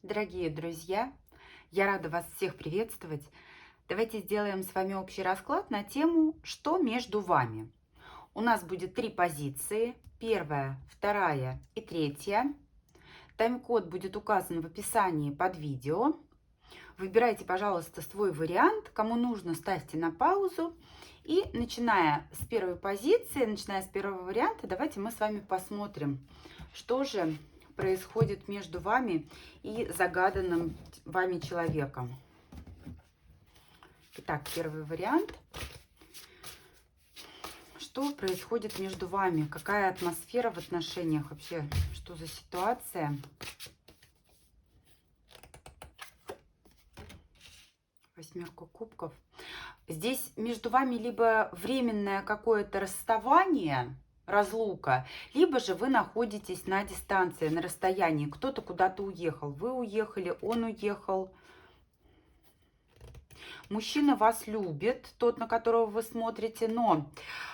Дорогие друзья, я рада вас всех приветствовать. Давайте сделаем с вами общий расклад на тему «Что между вами?». У нас будет 3 позиции. Первая, вторая и третья. Тайм-код будет указан в описании под видео. Выбирайте, пожалуйста, свой вариант. Кому нужно, ставьте на паузу. И начиная с первой позиции, начиная с первого варианта, давайте мы с вами посмотрим, что же происходит между вами и загаданным вами человеком. Итак, первый вариант. Что происходит между вами? Какая атмосфера в отношениях вообще? Что за ситуация? Восьмерка кубков. Здесь между вами либо временное какое-то расставание, разлука, либо же вы находитесь на дистанции, на расстоянии. Кто-то куда-то уехал, вы уехали, он уехал. Мужчина вас любит, тот, на которого вы смотрите, но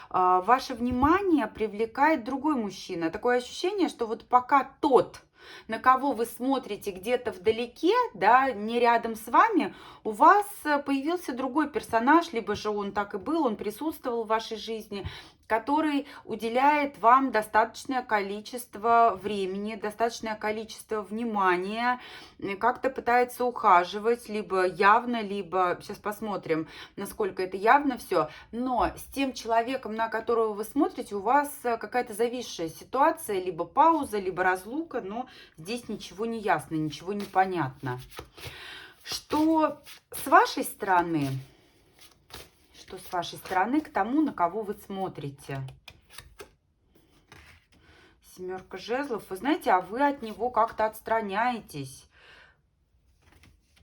ваше внимание привлекает другой мужчина. Такое ощущение, что вот пока тот, на кого вы смотрите где-то вдалеке, да, не рядом с вами, у вас появился другой персонаж, либо же он так и был, он присутствовал в вашей жизни, который уделяет вам достаточное количество времени, достаточное количество внимания, как-то пытается ухаживать, либо явно, либо, сейчас посмотрим, насколько это явно все, но с тем человеком, на которого вы смотрите, у вас какая-то зависшая ситуация, либо пауза, либо разлука, но здесь ничего не ясно, ничего не понятно. Что с вашей стороны? Что с вашей стороны к тому, на кого вы смотрите? Семерка жезлов. Вы знаете, а вы от него как-то отстраняетесь.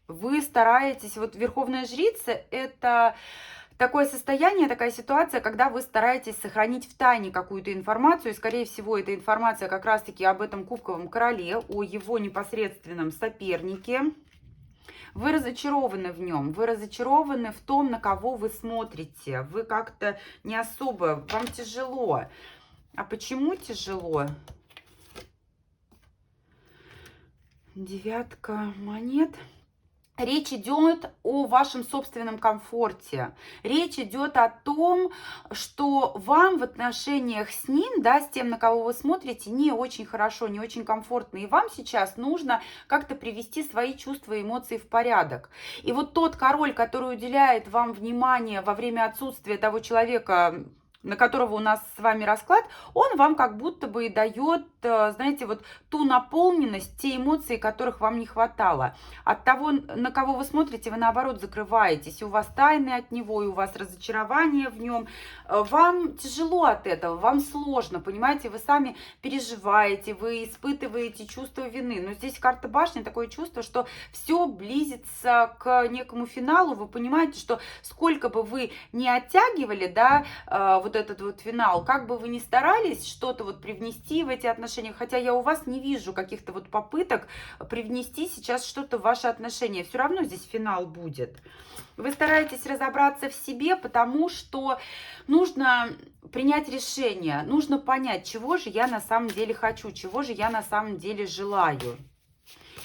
Вы стараетесь, вот Верховная Жрица – это такое состояние, такая ситуация, когда вы стараетесь сохранить в тайне какую-то информацию, и, скорее всего, эта информация как раз-таки об этом кубковом короле, о его непосредственном сопернике. Вы разочарованы в нем, вы разочарованы в том, на кого вы смотрите. Вы как-то не особо, вам тяжело. А почему тяжело? Девятка монет. Речь идет о вашем собственном комфорте. Речь идет о том, что вам в отношениях с ним, да, с тем, на кого вы смотрите, не очень хорошо, не очень комфортно. И вам сейчас нужно как-то привести свои чувства и эмоции в порядок. И вот тот король, который уделяет вам внимание во время отсутствия того человека, на которого у нас с вами расклад, он вам как будто бы и дает, знаете, вот ту наполненность, те эмоции, которых вам не хватало. От того, на кого вы смотрите, вы наоборот закрываетесь, и у вас тайны от него, и у вас разочарование в нем. Вам тяжело от этого, вам сложно, понимаете, вы сами переживаете, вы испытываете чувство вины. Но здесь карта башни, такое чувство, что все близится к некому финалу. Вы понимаете, что сколько бы вы ни оттягивали, да, вот этот вот финал, как бы вы ни старались что-то вот привнести в эти отношения, хотя я у вас не вижу каких-то вот попыток привнести сейчас что-то в ваши отношения, все равно здесь финал будет. Вы стараетесь разобраться в себе, потому что нужно принять решение, нужно понять, чего же я на самом деле хочу, чего же я на самом деле желаю.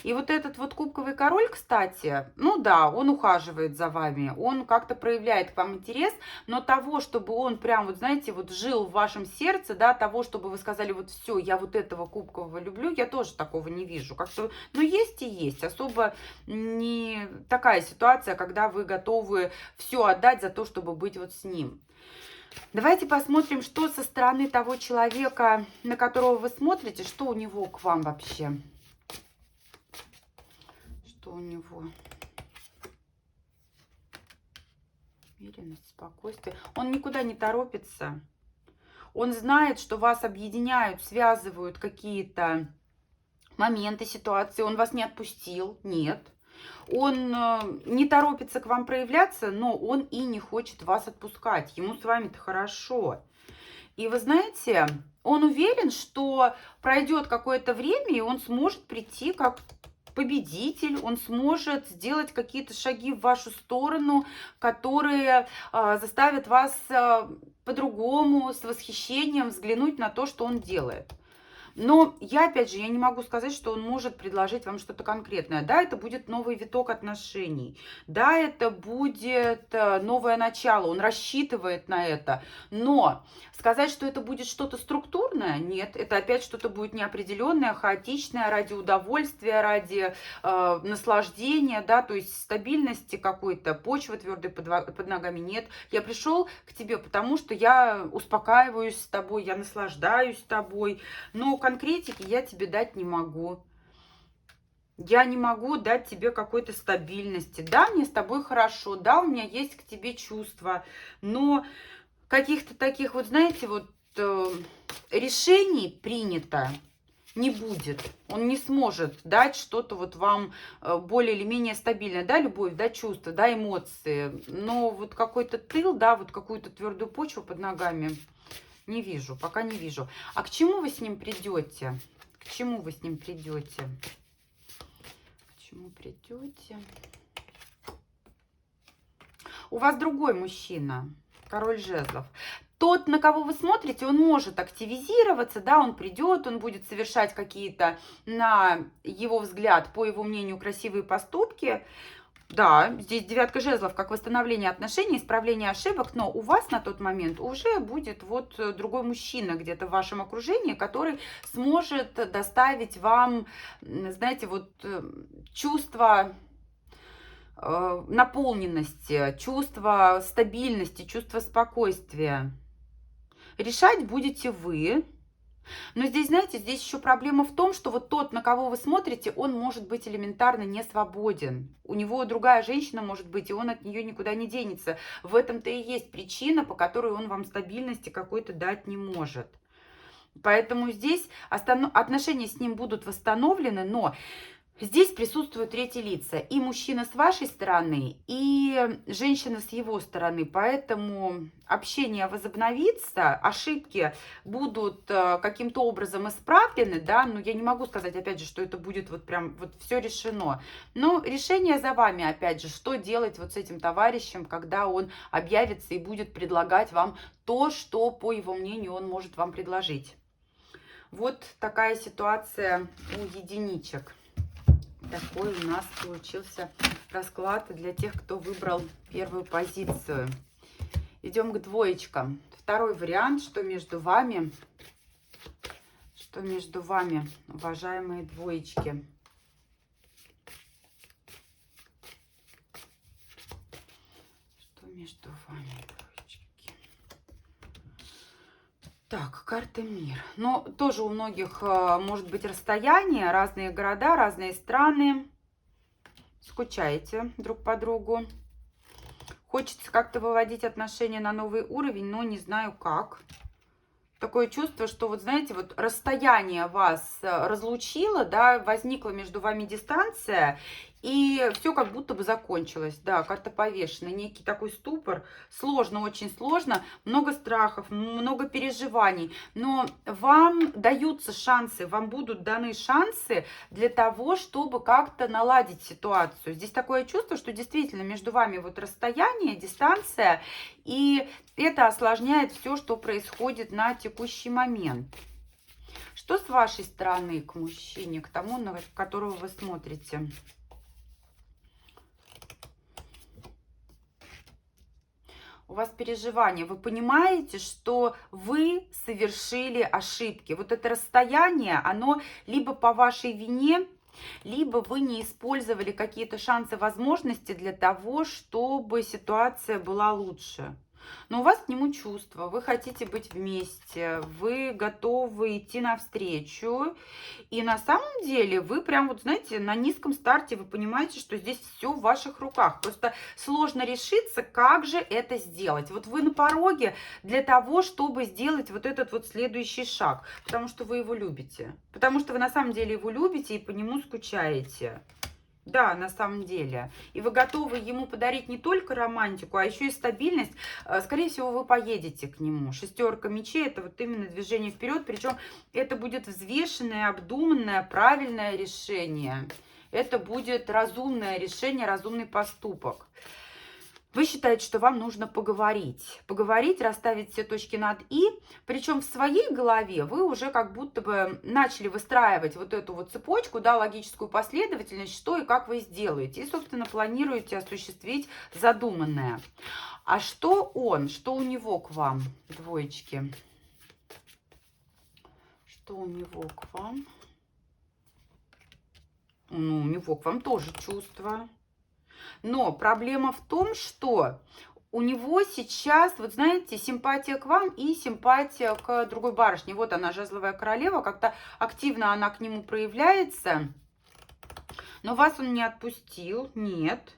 И вот этот вот кубковый король, кстати, ну да, он ухаживает за вами, он как-то проявляет к вам интерес, но того, чтобы он прям, вот знаете, вот жил в вашем сердце, да, того, чтобы вы сказали, вот все, я вот этого кубкового люблю, я тоже такого не вижу. Как-то, ну, есть и есть. Особо не такая ситуация, когда вы готовы все отдать за то, чтобы быть вот с ним. Давайте посмотрим, что со стороны того человека, на которого вы смотрите, что у него к вам вообще. Что у него? Уверенность, спокойствие. Он никуда не торопится. Он знает, что вас объединяют, связывают какие-то моменты, ситуации. Он вас не отпустил. Нет. Он не торопится к вам проявляться, но он и не хочет вас отпускать. Ему с вами-то хорошо. И вы знаете, он уверен, что пройдет какое-то время, и он сможет прийти как победитель, он сможет сделать какие-то шаги в вашу сторону, которые заставят вас по-другому, с восхищением взглянуть на то, что он делает. Но я, опять же, я не могу сказать, что он может предложить вам что-то конкретное. Да, это будет новый виток отношений. Да, это будет новое начало. Он рассчитывает на это. Но сказать, что это будет что-то структурное, нет. Это опять что-то будет неопределенное, хаотичное, ради удовольствия, ради наслаждения, да, то есть стабильности какой-то, почвы твердой под ногами нет. Я пришел к тебе, потому что я успокаиваюсь с тобой, я наслаждаюсь тобой, но конкретики я тебе дать не могу. Я не могу дать тебе какой-то стабильности. Да, мне с тобой хорошо, да, у меня есть к тебе чувства, но каких-то таких вот, знаете, вот решений принято не будет. Он не сможет дать что-то вот вам более или менее стабильное, да, любовь, да, чувства, да, эмоции. Но вот какой-то тыл, да, вот какую-то твердую почву под ногами не вижу, пока не вижу. А к чему вы с ним придете? К чему вы с ним придете? К чему придете? У вас другой мужчина, король жезлов. Тот, на кого вы смотрите, он может активизироваться, да, он придет, он будет совершать какие-то, на его взгляд, по его мнению, красивые поступки. Да, здесь девятка жезлов, как восстановление отношений, исправление ошибок, но у вас на тот момент уже будет вот другой мужчина где-то в вашем окружении, который сможет доставить вам, знаете, вот чувство наполненности, чувство стабильности, чувство спокойствия. Решать будете вы. Но здесь, знаете, здесь еще проблема в том, что вот тот, на кого вы смотрите, он может быть элементарно не свободен. У него другая женщина может быть, и он от нее никуда не денется. В этом-то и есть причина, по которой он вам стабильности какой-то дать не может. Поэтому здесь отношения с ним будут восстановлены, но здесь присутствуют третьи лица. И мужчина с вашей стороны, и женщина с его стороны. Поэтому общение возобновится, ошибки будут каким-то образом исправлены, да, но я не могу сказать, опять же, что это будет вот прям вот все решено. Но решение за вами, опять же, что делать вот с этим товарищем, когда он объявится и будет предлагать вам то, что, по его мнению, он может вам предложить. Вот такая ситуация у единичек. Такой у нас получился расклад для тех, кто выбрал первую позицию. Идем к двоечкам. Второй вариант, что между вами, уважаемые двоечки. Что между вами, двоечки? Так, карта мир. Но тоже у многих может быть расстояние, разные города, разные страны. Скучаете друг по другу. Хочется как-то выводить отношения на новый уровень, но не знаю как. Такое чувство, что вот знаете, вот расстояние вас разлучило, да, возникла между вами дистанция, и все как будто бы закончилось. Да, карта повешена, некий такой ступор. Сложно, очень сложно, много страхов, много переживаний. Но вам даются шансы, вам будут даны шансы для того, чтобы как-то наладить ситуацию. Здесь такое чувство, что действительно между вами вот расстояние, дистанция, и это осложняет все, что происходит на текущий момент. Что с вашей стороны к мужчине, к тому, на которого вы смотрите? У вас переживания, вы понимаете, что вы совершили ошибки. Вот это расстояние, оно либо по вашей вине, либо вы не использовали какие-то шансы, возможности для того, чтобы ситуация была лучше. Но у вас к нему чувства, вы хотите быть вместе, вы готовы идти навстречу. И на самом деле вы прям вот, знаете, на низком старте вы понимаете, что здесь все в ваших руках. Просто сложно решиться, как же это сделать. Вот вы на пороге для того, чтобы сделать вот этот вот следующий шаг. Потому что вы его любите. Потому что вы на самом деле его любите и по нему скучаете. Да, на самом деле. И вы готовы ему подарить не только романтику, а еще и стабильность. Скорее всего, вы поедете к нему. Шестерка мечей – это вот именно движение вперед. Причем это будет взвешенное, обдуманное, правильное решение. Это будет разумное решение, разумный поступок. Вы считаете, что вам нужно поговорить. Поговорить, расставить все точки над «и». Причем в своей голове вы уже как будто бы начали выстраивать вот эту вот цепочку, да, логическую последовательность, что и как вы сделаете. И, собственно, планируете осуществить задуманное. А что что у него к вам, двоечки? Что у него к вам? Ну, у него к вам тоже чувства. Но проблема в том, что у него сейчас, вот знаете, симпатия к вам и симпатия к другой барышне. Вот она, жезловая королева, как-то активно она к нему проявляется. Но вас он не отпустил, нет.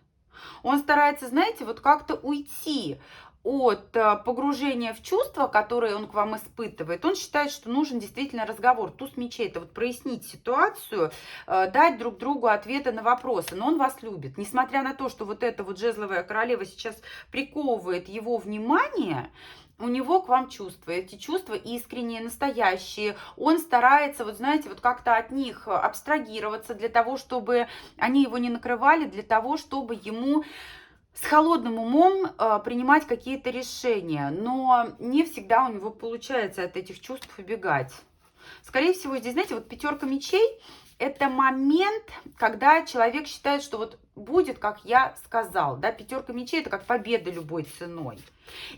Он старается, знаете, вот как-то уйти от погружения в чувства, которые он к вам испытывает. Он считает, что нужен действительно разговор. Туз мечей — это вот прояснить ситуацию, дать друг другу ответы на вопросы. Но он вас любит. Несмотря на то, что вот эта вот жезловая королева сейчас приковывает его внимание, у него к вам чувства. Эти чувства искренние, настоящие. Он старается, вот знаете, вот как-то от них абстрагироваться для того, чтобы они его не накрывали, для того, чтобы ему с холодным умом принимать какие-то решения. Но не всегда у него получается от этих чувств убегать. Скорее всего, здесь, знаете, вот пятерка мечей — это момент, когда человек считает, что вот будет, как я сказал. Да? Пятерка мечей — это как победа любой ценой.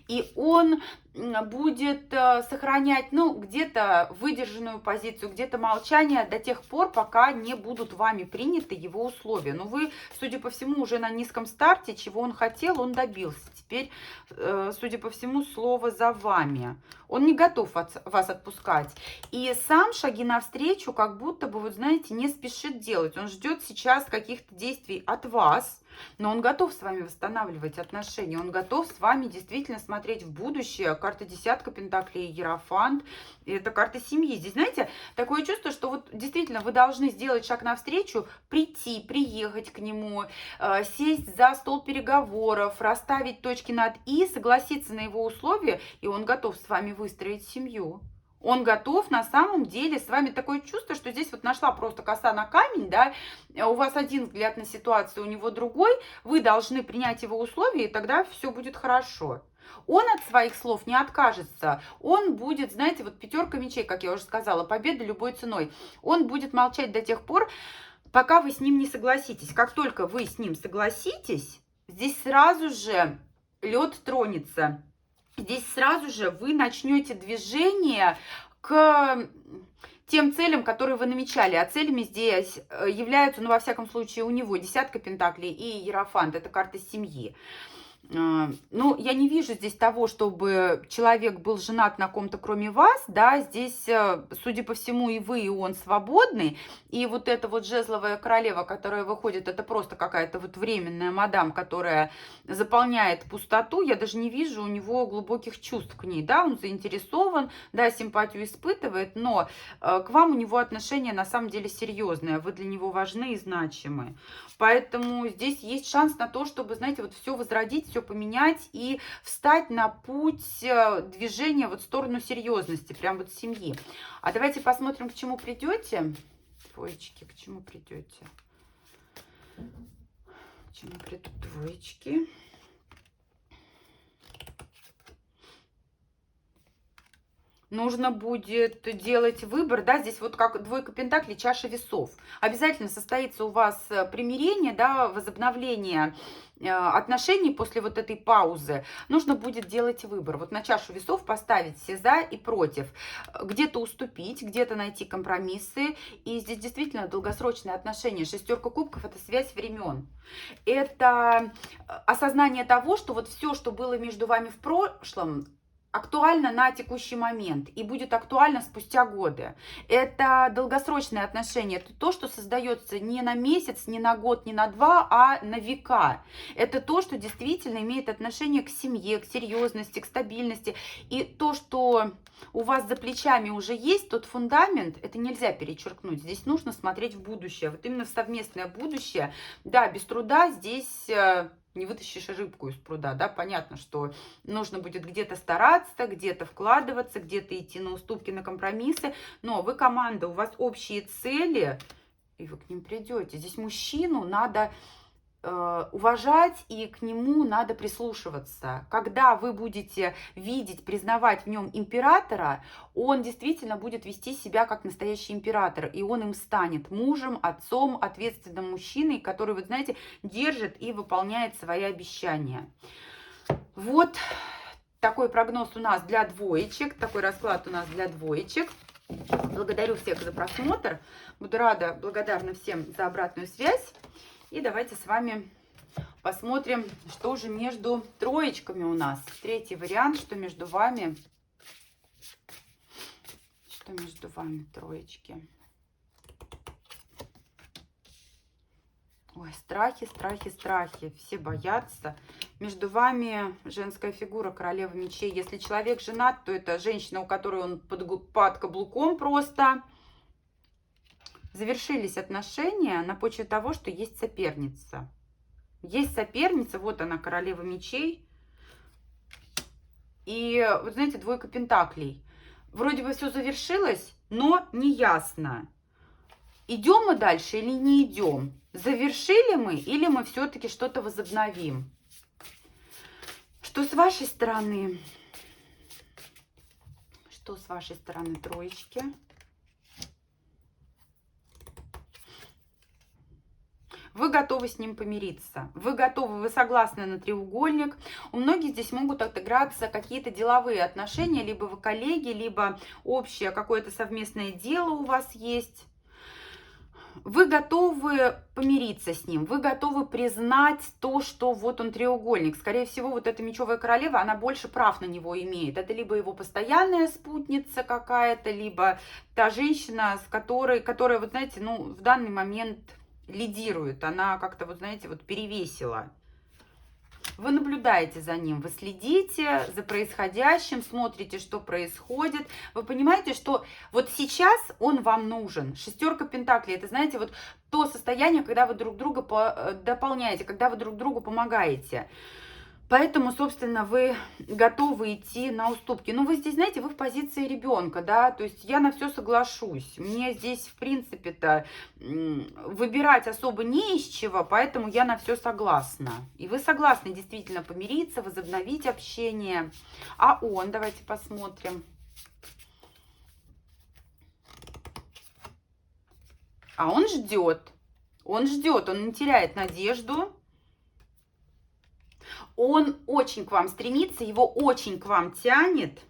И он будет сохранять, ну, где-то выдержанную позицию, где-то молчание до тех пор, пока не будут вами приняты его условия. Но вы, судя по всему, уже на низком старте, чего он хотел, он добился. Теперь, судя по всему, слово за вами. Он не готов вас отпускать. И сам шаги навстречу как будто бы, вот знаете, не спешит делать. Он ждет сейчас каких-то действий от вас. Но он готов с вами восстанавливать отношения, он готов с вами действительно смотреть в будущее. Карта десятка пентаклей, Иерофант, это карта семьи. Здесь, знаете, такое чувство, что вот действительно вы должны сделать шаг навстречу, прийти, приехать к нему, сесть за стол переговоров, расставить точки над «и», согласиться на его условия, и он готов с вами выстроить семью. Он готов на самом деле с вами. Такое чувство, что здесь вот нашла просто коса на камень, да, у вас один взгляд на ситуацию, у него другой, вы должны принять его условия, и тогда все будет хорошо. Он от своих слов не откажется, он будет, знаете, вот пятерка мечей, как я уже сказала, победа любой ценой. Он будет молчать до тех пор, пока вы с ним не согласитесь. Как только вы с ним согласитесь, здесь сразу же лед тронется. Здесь сразу же вы начнете движение к тем целям, которые вы намечали. А целями здесь являются, ну, во всяком случае, у него десятка пентаклей и Иерофант. Это карта семьи. Ну, я не вижу здесь того, чтобы человек был женат на ком-то, кроме вас, да, здесь, судя по всему, и вы, и он свободны, и вот эта вот жезловая королева, которая выходит, это просто какая-то вот временная мадам, которая заполняет пустоту, я даже не вижу у него глубоких чувств к ней, да, он заинтересован, да, симпатию испытывает, но к вам у него отношения на самом деле серьезные, вы для него важны и значимы. Поэтому здесь есть шанс на то, чтобы, знаете, вот все возродить, все поменять и встать на путь движения вот в сторону серьезности, прям вот семьи. А давайте посмотрим, к чему придете. Двоечки, к чему придете? К чему придут двоечки? Нужно будет делать выбор, да, здесь вот как двойка пентаклей, чаша весов. Обязательно состоится у вас примирение, да, возобновление отношений после вот этой паузы. Нужно будет делать выбор. Вот на чашу весов поставить все за и против. Где-то уступить, где-то найти компромиссы. И здесь действительно долгосрочные отношения. Шестерка кубков — это связь времен. Это осознание того, что вот все, что было между вами в прошлом, актуально на текущий момент и будет актуально спустя годы. Это долгосрочные отношения. Это то, что создается не на месяц, не на год, не на два, а на века. Это то, что действительно имеет отношение к семье, к серьезности, к стабильности. И то, что у вас за плечами уже есть, тот фундамент, это нельзя перечеркнуть. Здесь нужно смотреть в будущее. Вот именно в совместное будущее. Да, без труда здесь не вытащишь рыбку из пруда, да, понятно, что нужно будет где-то стараться, где-то вкладываться, где-то идти на уступки, на компромиссы, но вы команда, у вас общие цели, и вы к ним придете. Здесь мужчину надо уважать, и к нему надо прислушиваться. Когда вы будете видеть, признавать в нем императора, он действительно будет вести себя как настоящий император, и он им станет мужем, отцом, ответственным мужчиной, который, вы знаете, держит и выполняет свои обещания. Вот такой прогноз у нас для двоечек, такой расклад у нас для двоечек. Благодарю всех за просмотр. Буду благодарна всем за обратную связь. И давайте с вами посмотрим, что же между троечками у нас. Третий вариант, что между вами. Что между вами, троечки. Ой, страхи, страхи, страхи. Все боятся. Между вами женская фигура, королева мечей. Если человек женат, то это женщина, у которой он под каблуком просто. Завершились отношения на почве того, что есть соперница. Есть соперница, вот она, королева мечей. И, вот знаете, двойка пентаклей. Вроде бы все завершилось, но не ясно. Идем мы дальше или не идем? Завершили мы или мы все-таки что-то возобновим? Что с вашей стороны? Что с вашей стороны, троечки? Вы готовы с ним помириться. Вы готовы, вы согласны на треугольник. У многих здесь могут отыграться какие-то деловые отношения. Либо вы коллеги, либо общее какое-то совместное дело у вас есть. Вы готовы помириться с ним, вы готовы признать то, что вот он треугольник. Скорее всего, вот эта мечевая королева, она больше прав на него имеет. Это либо его постоянная спутница какая-то, либо та женщина, с которой, вот знаете, ну, в данный момент лидирует. Она как-то, вот знаете, вот перевесила. Вы наблюдаете за ним, вы следите за происходящим, смотрите, что происходит. Вы понимаете, что вот сейчас он вам нужен. Шестерка пентаклей, это, знаете, вот то состояние, когда вы друг друга дополняете, когда вы друг другу помогаете. Поэтому, собственно, вы готовы идти на уступки. Но вы здесь, знаете, вы в позиции ребенка, да, то есть я на все соглашусь. Мне здесь, в принципе-то, выбирать особо не из чего, поэтому я на все согласна. И вы согласны действительно помириться, возобновить общение. А он, давайте посмотрим. А он ждет. Он ждет, он не теряет надежду. Он очень к вам стремится, его очень к вам тянет.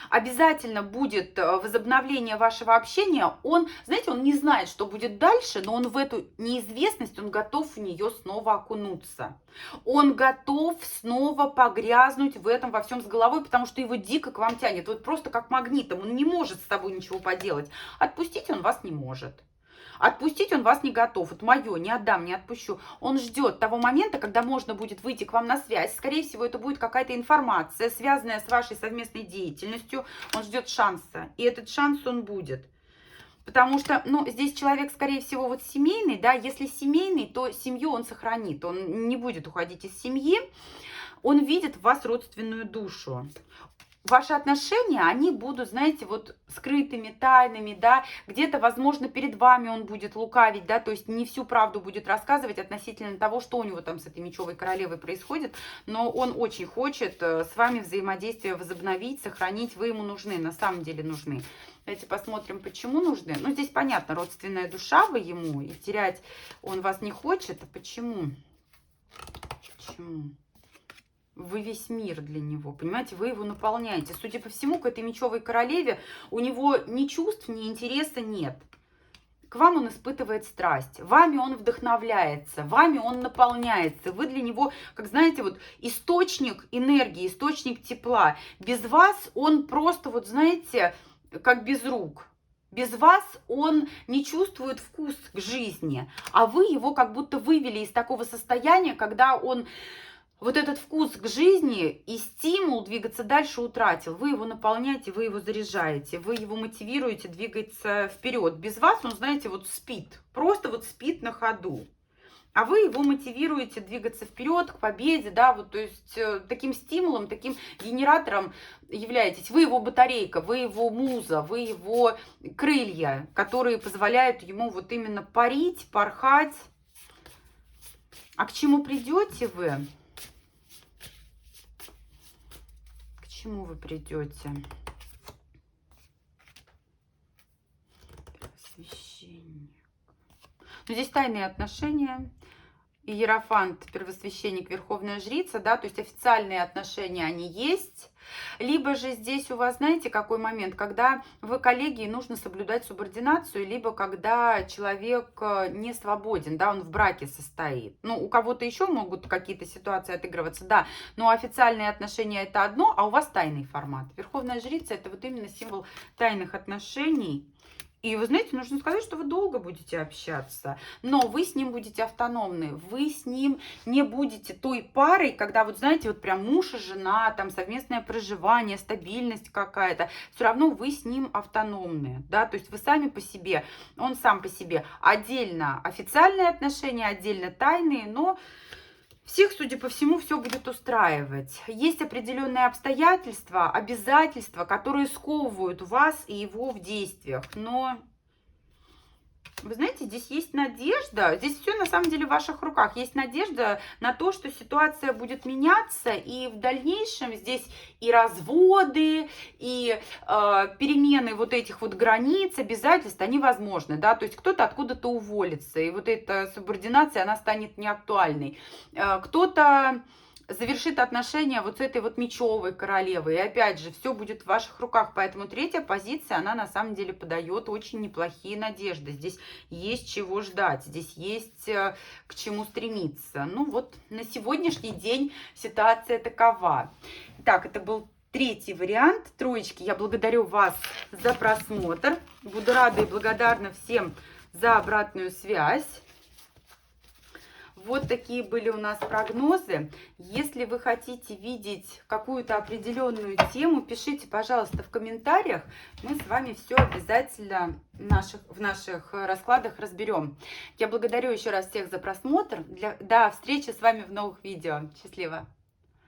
Обязательно будет возобновление вашего общения. Он, знаете, он не знает, что будет дальше, но он в эту неизвестность, он готов в нее снова окунуться. Он готов снова погрязнуть в этом во всем с головой, потому что его дико к вам тянет. Вот просто как магнитом. Он не может с собой ничего поделать. Отпустить он вас не может. Отпустить он вас не готов. Вот мое, не отдам, не отпущу. Он ждет того момента, когда можно будет выйти к вам на связь. Скорее всего, это будет какая-то информация, связанная с вашей совместной деятельностью. Он ждет шанса. И этот шанс он будет. Потому что, ну, здесь человек, скорее всего, вот семейный, да. Если семейный, то семью он сохранит. Он не будет уходить из семьи. Он видит в вас родственную душу. Ваши отношения, они будут, знаете, вот скрытыми, тайными, да, где-то, возможно, перед вами он будет лукавить, да, то есть не всю правду будет рассказывать относительно того, что у него там с этой мечевой королевой происходит, но он очень хочет с вами взаимодействие возобновить, сохранить, вы ему нужны, на самом деле нужны. Давайте посмотрим, почему нужны. Ну, здесь понятно, родственная душа вы ему, и терять он вас не хочет, а почему? Почему? Вы весь мир для него, понимаете, вы его наполняете. Судя по всему, к этой мечевой королеве у него ни чувств, ни интереса нет. К вам он испытывает страсть, вами он вдохновляется, вами он наполняется. Вы для него, как знаете, вот источник энергии, источник тепла. Без вас он просто, вот знаете, как без рук. Без вас он не чувствует вкус к жизни, а вы его как будто вывели из такого состояния, когда он вот этот вкус к жизни и стимул двигаться дальше утратил. Вы его наполняете, вы его заряжаете, вы его мотивируете двигаться вперед. Без вас он, знаете, вот спит, просто вот спит на ходу. А вы его мотивируете двигаться вперед, к победе, да, вот, то есть таким стимулом, таким генератором являетесь. Вы его батарейка, вы его муза, вы его крылья, которые позволяют ему вот именно парить, порхать. А к чему придете вы? К чему вы придете? Первосвященник. Ну, здесь тайные отношения. Иерофант, первосвященник, верховная жрица, да, то есть официальные отношения, они есть. Либо же здесь у вас, знаете, какой момент, когда в коллегии нужно соблюдать субординацию, либо когда человек не свободен, да, он в браке состоит. Ну, у кого-то еще могут какие-то ситуации отыгрываться, да, но официальные отношения это одно, а у вас тайный формат. Верховная жрица это вот именно символ тайных отношений. И вы знаете, нужно сказать, что вы долго будете общаться, но вы с ним будете автономны, вы с ним не будете той парой, когда вот знаете, вот прям муж и жена, там совместное проживание, стабильность какая-то, все равно вы с ним автономны, да, то есть вы сами по себе, он сам по себе, отдельно официальные отношения, отдельно тайные, но всех, судя по всему, все будет устраивать. Есть определенные обстоятельства, обязательства, которые сковывают вас и его в действиях. Но, вы знаете, здесь есть надежда, здесь все на самом деле в ваших руках. Есть надежда на то, что ситуация будет меняться, и в дальнейшем здесь и разводы, и перемены вот этих вот границ, обязательств, они возможны, да, то есть кто-то откуда-то уволится, и вот эта субординация, она станет неактуальной. Кто-то завершит отношения вот с этой вот мечевой королевой. И опять же, все будет в ваших руках. Поэтому третья позиция, она на самом деле подает очень неплохие надежды. Здесь есть чего ждать, здесь есть к чему стремиться. Ну вот на сегодняшний день ситуация такова. Так, это был третий вариант. Троечки, я благодарю вас за просмотр. Буду рада и благодарна всем за обратную связь. Вот такие были у нас прогнозы. Если вы хотите видеть какую-то определенную тему, пишите, пожалуйста, в комментариях. Мы с вами все обязательно в наших раскладах разберем. Я благодарю еще раз всех за просмотр. До встречи с вами в новых видео. Счастливо!